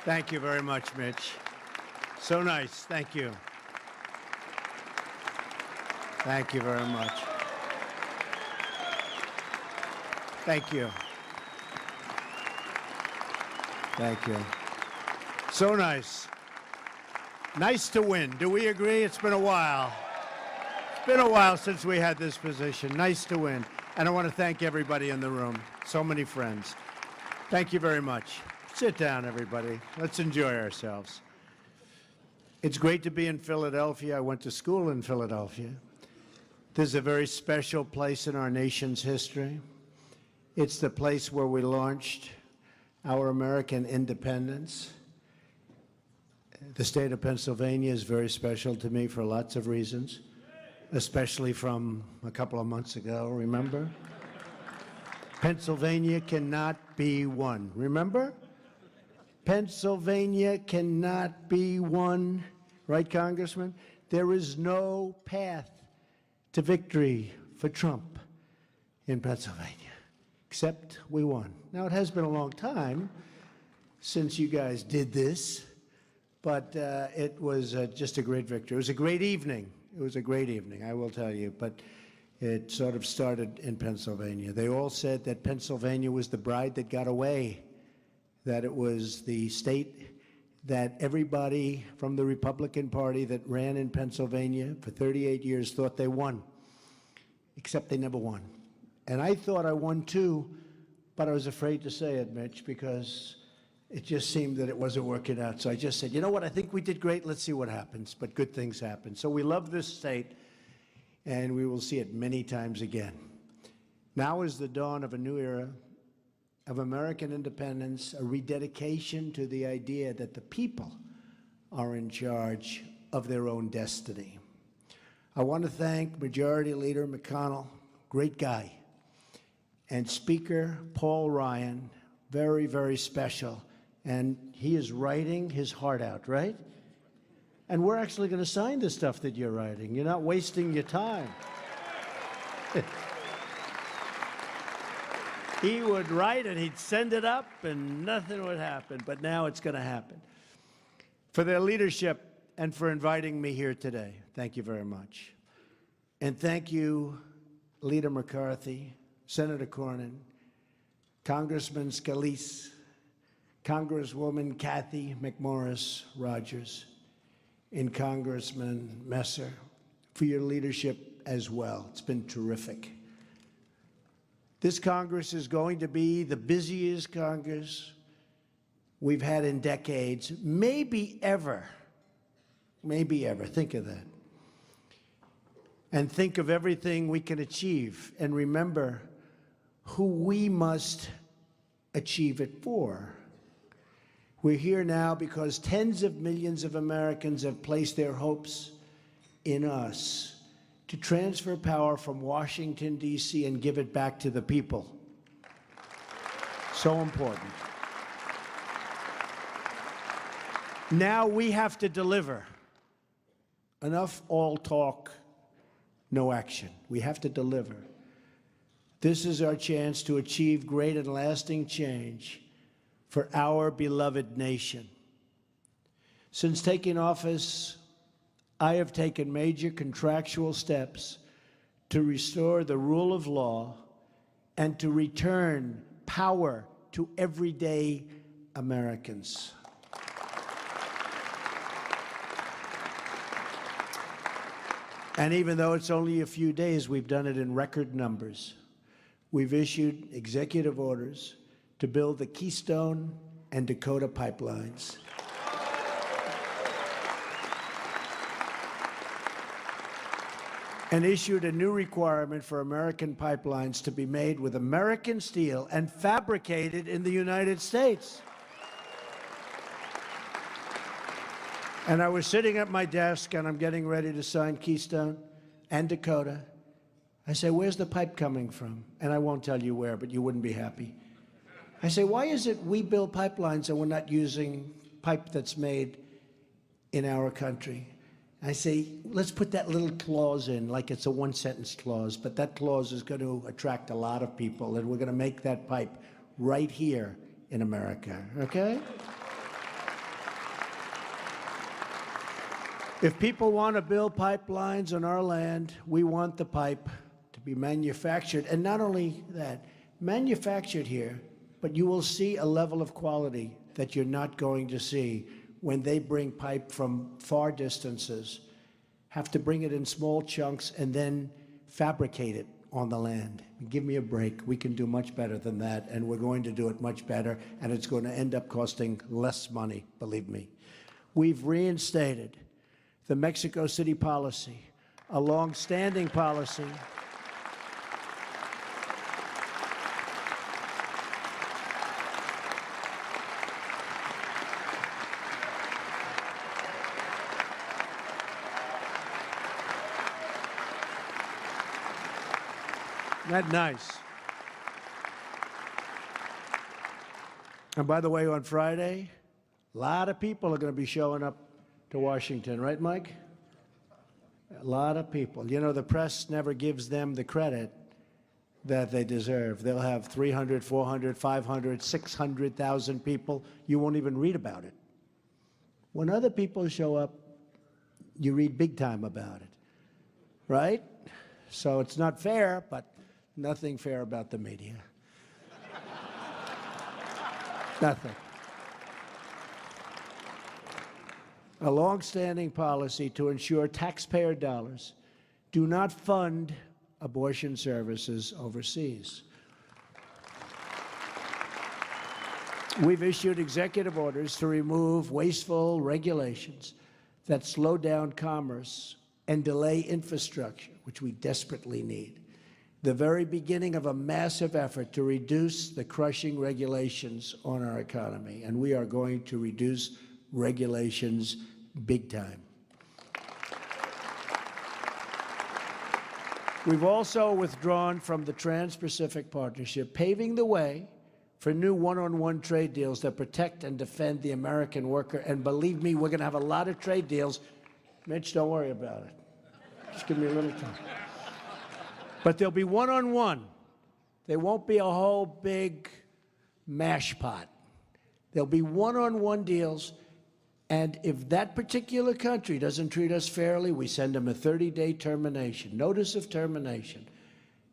Thank you very much, Mitch. So nice. Thank you. Thank you very much. Thank you. Thank you. So nice. Nice to win. Do we agree? It's been a while. It's been a while since we had this position. Nice to win. And I want to thank everybody in the room. So many friends. Thank you very much. Sit down, everybody. Let's enjoy ourselves. It's great to be in Philadelphia. I went to school in Philadelphia. This is a very special place in our nation's history. It's the place where we launched our American independence. The state of Pennsylvania is very special to me for lots of reasons, especially from a couple of months ago, remember? Pennsylvania cannot be won, remember? Pennsylvania cannot be won, right, Congressman? There is no path to victory for Trump in Pennsylvania, except we won. Now, it has been a long time since you guys did this, but it was just a great victory. It was a great evening. It was a great evening, I will tell you, but it sort of started in Pennsylvania. They all said that Pennsylvania was the bride that got away, that it was the state that everybody from the Republican Party that ran in Pennsylvania for 38 years thought they won, except they never won. And I thought I won too, but I was afraid to say it, Mitch, because it just seemed that it wasn't working out. So I just said, you know what, I think we did great, let's see what happens. But good things happen. So we love this state, and we will see it many times again. Now is the dawn of a new era of American independence, a rededication to the idea that the people are in charge of their own destiny. I want to thank Majority Leader McConnell, great guy, and Speaker Paul Ryan, very, very special. And he is writing his heart out, right? And we're actually going to sign the stuff that you're writing. You're not wasting your time. He would write and he'd send it up and nothing would happen. But now it's going to happen. For their leadership and for inviting me here today, thank you very much. And thank you, Leader McCarthy, Senator Cornyn, Congressman Scalise, Congresswoman Kathy McMorris Rogers, and Congressman Messer for your leadership as well. It's been terrific. This Congress is going to be the busiest Congress we've had in decades, maybe ever. Maybe ever. Think of that. And think of everything we can achieve. And remember who we must achieve it for. We're here now because tens of millions of Americans have placed their hopes in us to transfer power from Washington, D.C. and give it back to the people. So important. Now we have to deliver. Enough all talk, no action. We have to deliver. This is our chance to achieve great and lasting change for our beloved nation. Since taking office, I have taken major contractual steps to restore the rule of law and to return power to everyday Americans. And even though it's only a few days, we've done it in record numbers. We've issued executive orders to build the Keystone and Dakota pipelines. And issued a new requirement for American pipelines to be made with American steel and fabricated in the United States. And I was sitting at my desk, and I'm getting ready to sign Keystone and Dakota. I say, where's the pipe coming from? And I won't tell you where, but you wouldn't be happy. I say, why is it we build pipelines and we're not using pipe that's made in our country? I say, let's put that little clause in, like it's a one-sentence clause, but that clause is going to attract a lot of people, and we're going to make that pipe right here in America, okay? If people want to build pipelines on our land, we want the pipe to be manufactured. And not only that, manufactured here, but you will see a level of quality that you're not going to see when they bring pipe from far distances, have to bring it in small chunks and then fabricate it on the land. Give me a break. We can do much better than that, and we're going to do it much better, and it's going to end up costing less money, believe me. We've reinstated the Mexico City policy, a long-standing policy Isn't that nice? And by the way, on Friday, a lot of people are going to be showing up to Washington, right, Mike? A lot of people. You know, the press never gives them the credit that they deserve. They'll have 300, 400, 500, 600,000 people. You won't even read about it. When other people show up, you read big time about it, right? So it's not fair, but nothing fair about the media. Nothing. A long-standing policy to ensure taxpayer dollars do not fund abortion services overseas. We've issued executive orders to remove wasteful regulations that slow down commerce and delay infrastructure, which we desperately need. The very beginning of a massive effort to reduce the crushing regulations on our economy, and we are going to reduce regulations big time. We've also withdrawn from the Trans-Pacific Partnership, paving the way for new one-on-one trade deals that protect and defend the American worker. And believe me, we're going to have a lot of trade deals. Mitch, don't worry about it. Just give me a little time. But there'll be one-on-one. There won't be a whole big mash pot. There'll be one-on-one deals. And if that particular country doesn't treat us fairly, we send them a 30-day termination, notice of termination.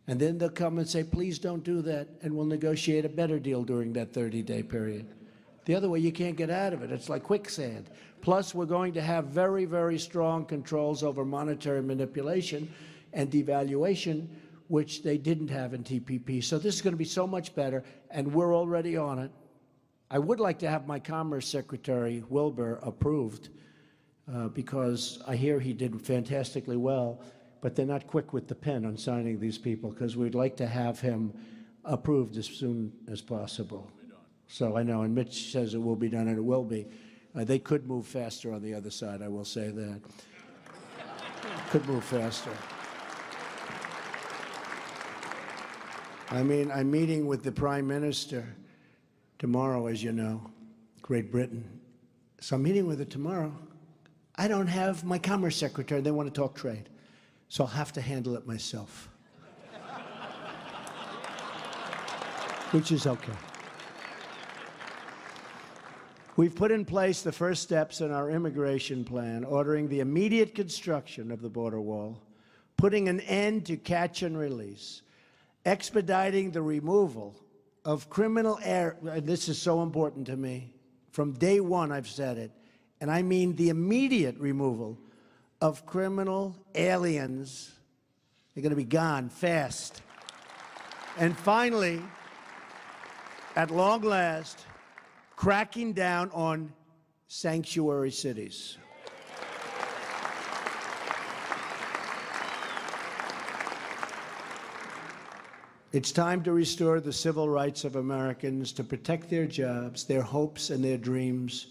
And then they'll come and say, please don't do that, and we'll negotiate a better deal during that 30-day period. The other way, you can't get out of it. It's like quicksand. Plus, we're going to have very, very strong controls over monetary manipulation and devaluation, which they didn't have in TPP. So this is going to be so much better, and we're already on it. I would like to have my Commerce Secretary, Wilbur, approved because I hear he did fantastically well, but they're not quick with the pen on signing these people because we'd like to have him approved as soon as possible. So I know, and Mitch says it will be done, and it will be. They could move faster on the other side, I will say that. Could move faster. I mean, I'm meeting with the Prime Minister tomorrow, as you know, Great Britain. So I'm meeting with her tomorrow. I don't have my Commerce Secretary. They want to talk trade. So I'll have to handle it myself. Which is okay. We've put in place the first steps in our immigration plan, ordering the immediate construction of the border wall, putting an end to catch and release, expediting the removal of criminal this is so important to me. From day one, I've said it, and I mean the immediate removal of criminal aliens. They're going to be gone fast. And finally, at long last, cracking down on sanctuary cities. It's time to restore the civil rights of Americans, to protect their jobs, their hopes, and their dreams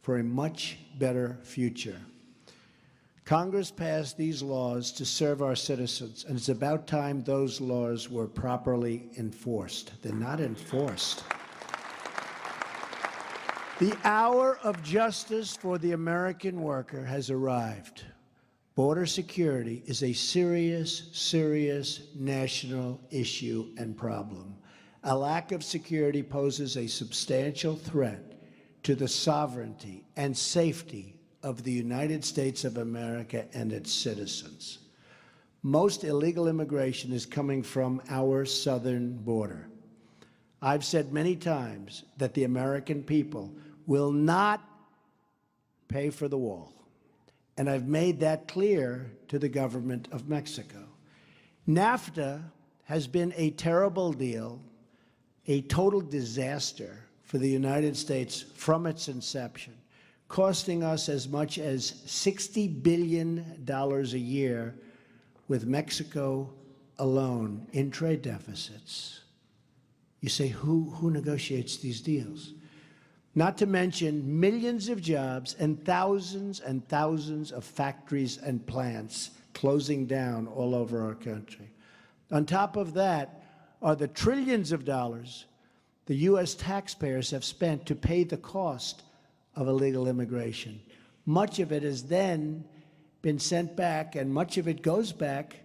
for a much better future. Congress passed these laws to serve our citizens, and it's about time those laws were properly enforced. They're not enforced. The hour of justice for the American worker has arrived. Border security is a serious, serious national issue and problem. A lack of security poses a substantial threat to the sovereignty and safety of the United States of America and its citizens. Most illegal immigration is coming from our southern border. I've said many times that the American people will not pay for the wall. And I've made that clear to the government of Mexico. NAFTA has been a terrible deal, a total disaster for the United States from its inception, costing us as much as $60 billion a year with Mexico alone in trade deficits. You say, who negotiates these deals? Not to mention millions of jobs and thousands of factories and plants closing down all over our country. On top of that are the trillions of dollars the U.S. taxpayers have spent to pay the cost of illegal immigration. Much of it has then been sent back, and much of it goes back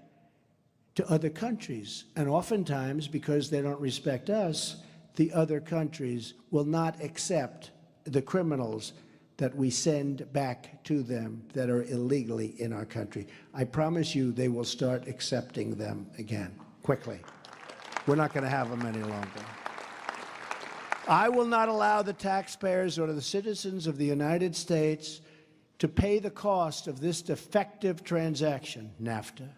to other countries. And oftentimes, because they don't respect us, the other countries will not accept the criminals that we send back to them that are illegally in our country. I promise you they will start accepting them again, quickly. We're not going to have them any longer. I will not allow the taxpayers or the citizens of the United States to pay the cost of this defective transaction, NAFTA,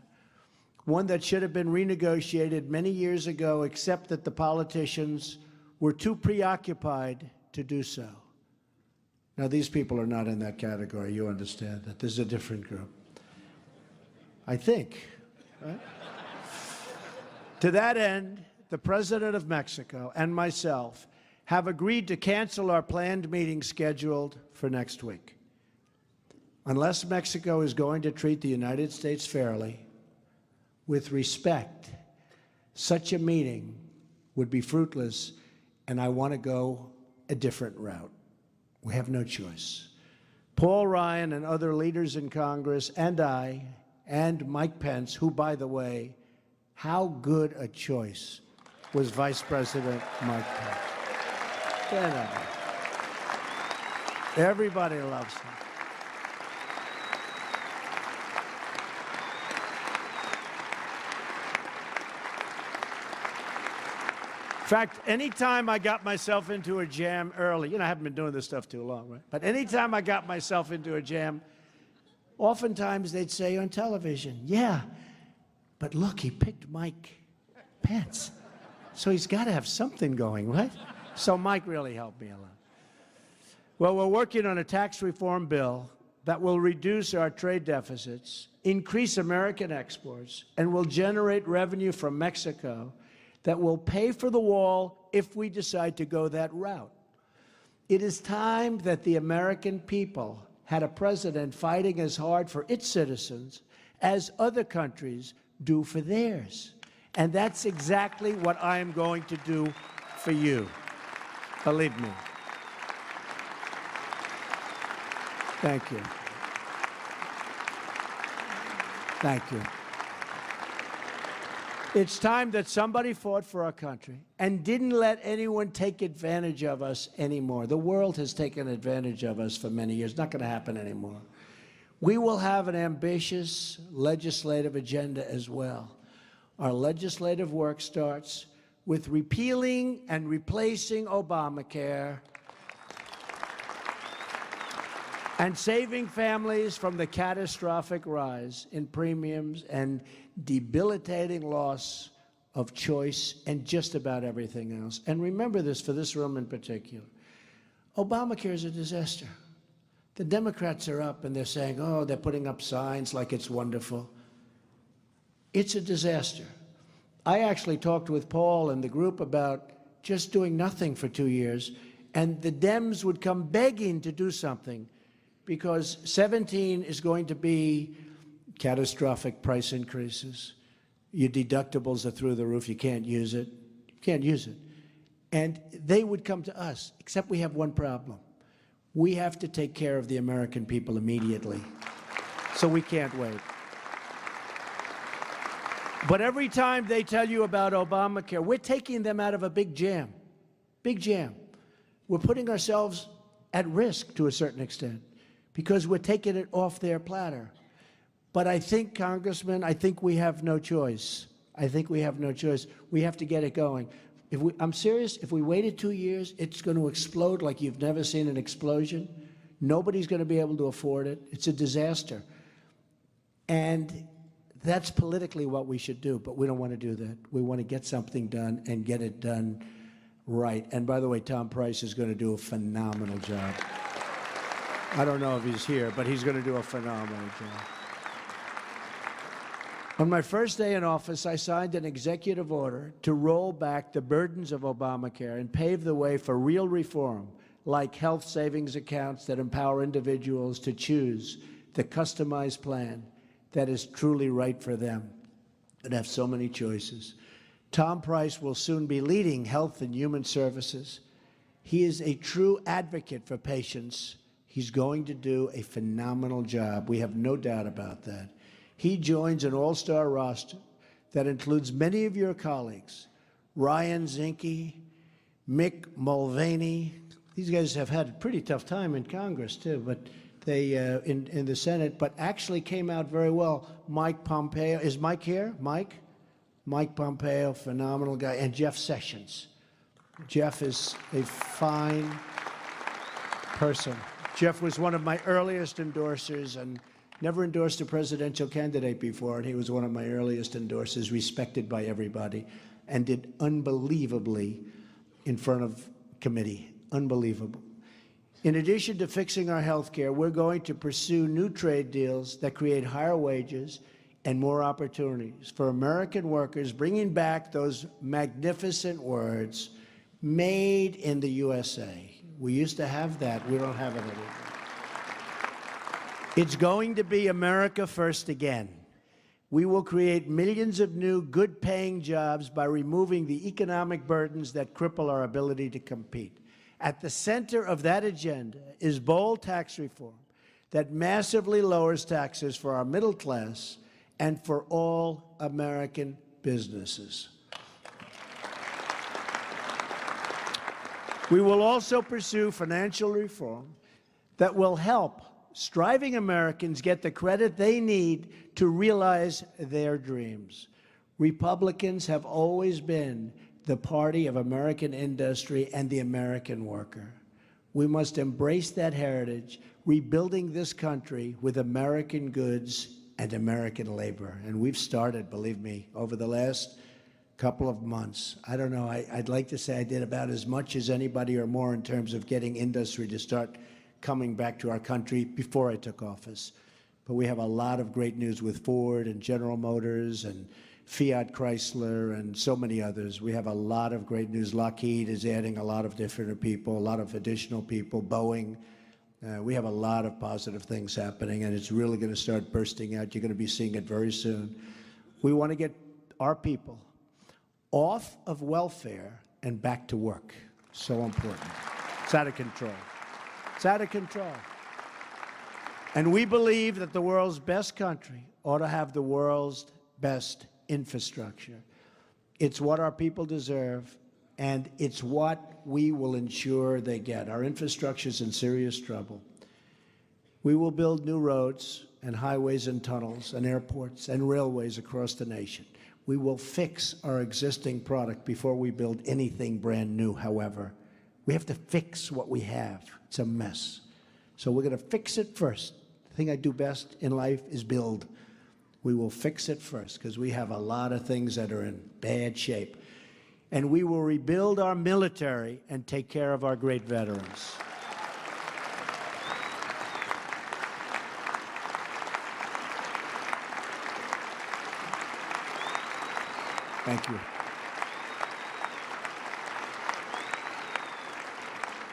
one that should have been renegotiated many years ago, except that the politicians were too preoccupied to do so. Now, these people are not in that category. You understand that. This is a different group. I think, right? To that end, the President of Mexico and myself have agreed to cancel our planned meeting scheduled for next week. Unless Mexico is going to treat the United States fairly, with respect, such a meeting would be fruitless, and I want to go a different route. We have no choice. Paul Ryan and other leaders in Congress and I and Mike Pence, who, by the way, how good a choice was Vice President Mike Pence. Everybody loves him. In fact, anytime I got myself into a jam early, I haven't been doing this stuff too long, right? But anytime I got myself into a jam, oftentimes they'd say on television, yeah, but look, he picked Mike Pence. So he's got to have something going, right? So Mike really helped me a lot. Well, we're working on a tax reform bill that will reduce our trade deficits, increase American exports, and will generate revenue from Mexico that will pay for the wall if we decide to go that route. It is time that the American people had a president fighting as hard for its citizens as other countries do for theirs. And that's exactly what I am going to do for you. Believe me. Thank you. Thank you. It's time that somebody fought for our country and didn't let anyone take advantage of us anymore. The world has taken advantage of us for many years. Not going to happen anymore. We will have an ambitious legislative agenda as well. Our legislative work starts with repealing and replacing Obamacare and saving families from the catastrophic rise in premiums and debilitating loss of choice and just about everything else. And remember this for this room in particular. Obamacare is a disaster. The Democrats are up and they're saying, oh, they're putting up signs like it's wonderful. It's a disaster. I actually talked with Paul and the group about just doing nothing for 2 years, and the Dems would come begging to do something because 17 is going to be catastrophic price increases. Your deductibles are through the roof. You can't use it. You can't use it. And they would come to us, except we have one problem. We have to take care of the American people immediately. So we can't wait. But every time they tell you about Obamacare, we're taking them out of a big jam. Big jam. We're putting ourselves at risk to a certain extent because we're taking it off their platter. But I think, Congressman, I think we have no choice. I think we have no choice. We have to get it going. I'm serious, if we waited 2 years, it's going to explode like you've never seen an explosion. Nobody's going to be able to afford it. It's a disaster. And that's politically what we should do, but we don't want to do that. We want to get something done and get it done right. And by the way, Tom Price is going to do a phenomenal job. I don't know if he's here, but he's going to do a phenomenal job. On my first day in office, I signed an executive order to roll back the burdens of Obamacare and pave the way for real reform, like health savings accounts that empower individuals to choose the customized plan that is truly right for them and have so many choices. Tom Price will soon be leading Health and Human Services. He is a true advocate for patients. He's going to do a phenomenal job. We have no doubt about that. He joins an all-star roster that includes many of your colleagues, Ryan Zinke, Mick Mulvaney. These guys have had a pretty tough time in Congress, too, but they, in the Senate, but actually came out very well. Mike Pompeo, is Mike here? Mike? Mike Pompeo, phenomenal guy, and Jeff Sessions. Jeff is a fine person. Jeff was one of my earliest endorsers and never endorsed a presidential candidate before, and he was one of my earliest endorsers, respected by everybody, and did unbelievably in front of committee. Unbelievable. In addition to fixing our health care, we're going to pursue new trade deals that create higher wages and more opportunities for American workers, bringing back those magnificent words, made in the USA. We used to have that. We don't have it anymore. It's going to be America first again. We will create millions of new, good-paying jobs by removing the economic burdens that cripple our ability to compete. At the center of that agenda is bold tax reform that massively lowers taxes for our middle class and for all American businesses. We will also pursue financial reform that will help striving Americans get the credit they need to realize their dreams. Republicans have always been the party of American industry and the American worker. We must embrace that heritage, rebuilding this country with American goods and American labor. And we've started, believe me, over the last couple of months. I don't know, I'd like to say I did about as much as anybody or more in terms of getting industry to start coming back to our country before I took office. But we have a lot of great news with Ford and General Motors and Fiat Chrysler and so many others. We have a lot of great news. Lockheed is adding a lot of different people, a lot of additional people, Boeing. We have a lot of positive things happening, and it's really going to start bursting out. You're going to be seeing it very soon. We want to get our people off of welfare and back to work. So important. It's out of control. It's out of control. And we believe that the world's best country ought to have the world's best infrastructure. It's what our people deserve, and it's what we will ensure they get. Our infrastructure is in serious trouble. We will build new roads and highways and tunnels and airports and railways across the nation. We will fix our existing product before we build anything brand new, however. We have to fix what we have. It's a mess. So we're going to fix it first. The thing I do best in life is build. We will fix it first because we have a lot of things that are in bad shape. And we will rebuild our military and take care of our great veterans. Thank you.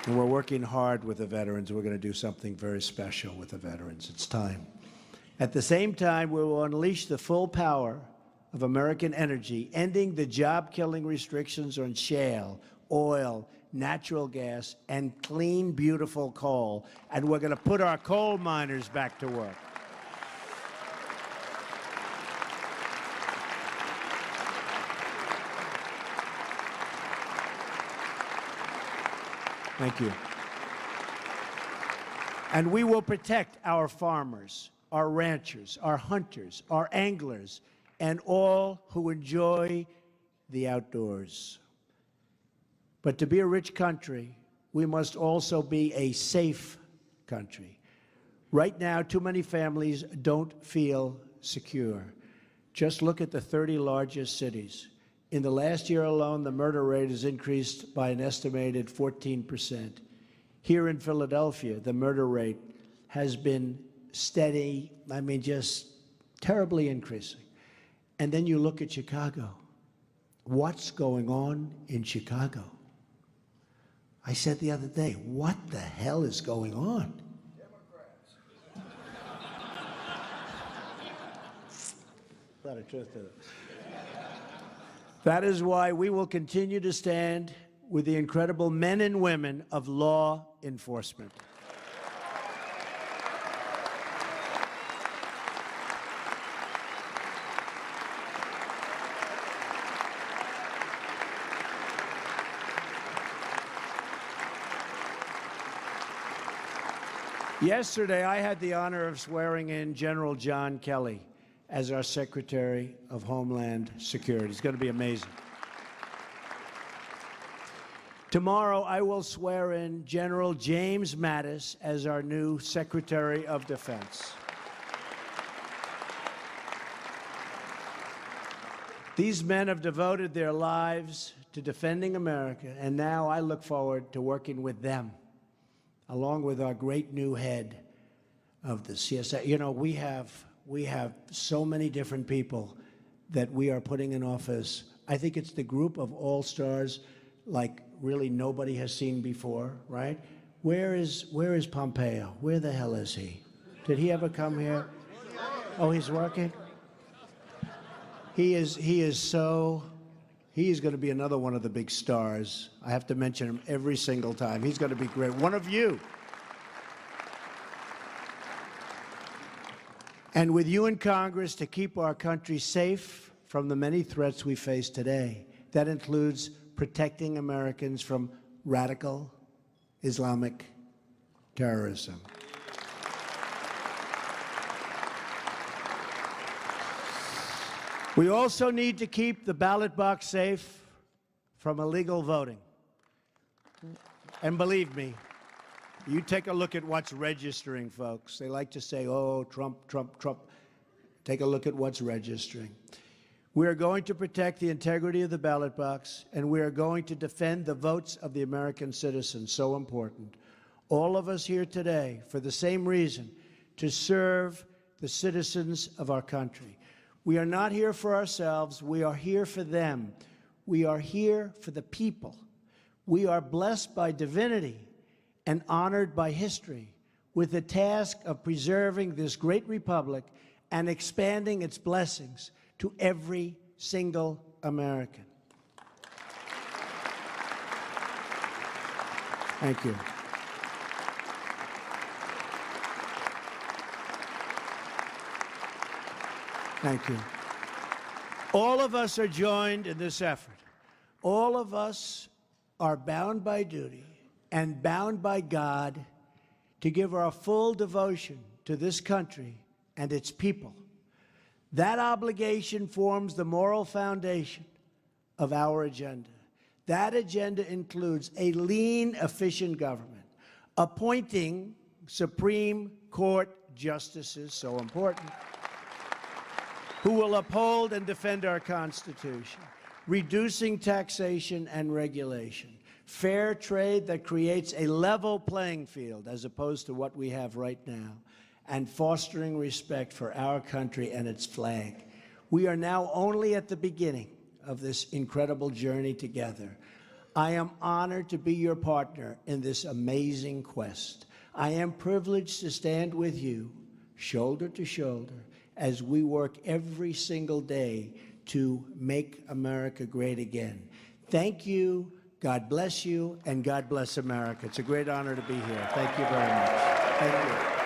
And we're working hard with the veterans. We're going to do something very special with the veterans. It's time. At the same time, we will unleash the full power of American energy, ending the job-killing restrictions on shale, oil, natural gas, and clean, beautiful coal. And we're going to put our coal miners back to work. Thank you. And we will protect our farmers, our ranchers, our hunters, our anglers, and all who enjoy the outdoors. But to be a rich country, we must also be a safe country. Right now, too many families don't feel secure. Just look at the 30 largest cities. In the last year alone, the murder rate has increased by an estimated 14%. Here in Philadelphia, the murder rate has been steady, just terribly increasing. And then you look at Chicago. What's going on in Chicago? I said the other day, what the hell is going on? Democrats. A lot of truth to it. That is why we will continue to stand with the incredible men and women of law enforcement. Yesterday, I had the honor of swearing in General John Kelly as our Secretary of Homeland Security. It's going to be amazing. Tomorrow, I will swear in General James Mattis as our new Secretary of Defense. These men have devoted their lives to defending America, and now I look forward to working with them, along with our great new head of the CSA. You know, we have so many different people that we are putting in office. I think it's the group of all-stars like really nobody has seen before, right? Where is Pompeo? Where the hell is he? Did he ever come here? Oh, he's working? He is going to be another one of the big stars. I have to mention him every single time. He's going to be great. One of you. And with you in Congress to keep our country safe from the many threats we face today. That includes protecting Americans from radical Islamic terrorism. We also need to keep the ballot box safe from illegal voting. And believe me, you take a look at what's registering, folks. They like to say, oh, Trump, Trump, Trump. Take a look at what's registering. We are going to protect the integrity of the ballot box, and we are going to defend the votes of the American citizens, so important. All of us here today, for the same reason, to serve the citizens of our country. We are not here for ourselves. We are here for them. We are here for the people. We are blessed by divinity and honored by history with the task of preserving this great republic and expanding its blessings to every single American. Thank you. Thank you. All of us are joined in this effort. All of us are bound by duty and bound by God to give our full devotion to this country and its people. That obligation forms the moral foundation of our agenda. That agenda includes a lean, efficient government, appointing Supreme Court justices, so important, who will uphold and defend our Constitution, reducing taxation and regulation, fair trade that creates a level playing field as opposed to what we have right now, and fostering respect for our country and its flag. We are now only at the beginning of this incredible journey together. I am honored to be your partner in this amazing quest. I am privileged to stand with you, shoulder to shoulder, as we work every single day to make America great again. Thank you, God bless you, and God bless America. It's a great honor to be here. Thank you very much. Thank you.